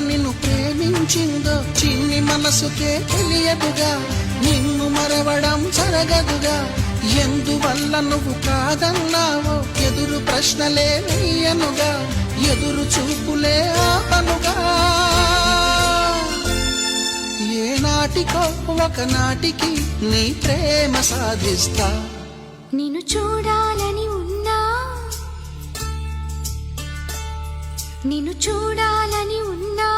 నిన్ను ప్రేమించిందో చిన్ని మనసుకే తెలియదుగా, నిన్ను మరవడం జరగదుగా. ఎందువల్ల నువ్వు కాదన్నావో ఎదురు ప్రశ్నలే వేయనుగా, ఎదురు చూపులే ఆపనుగా. ఏ నాటికో ఒకనాటికి నీ ప్రేమ సాధిస్తా. నిన్ను చూడాలని ఉన్నా, నిన్ను చూడాలని ఉన్నా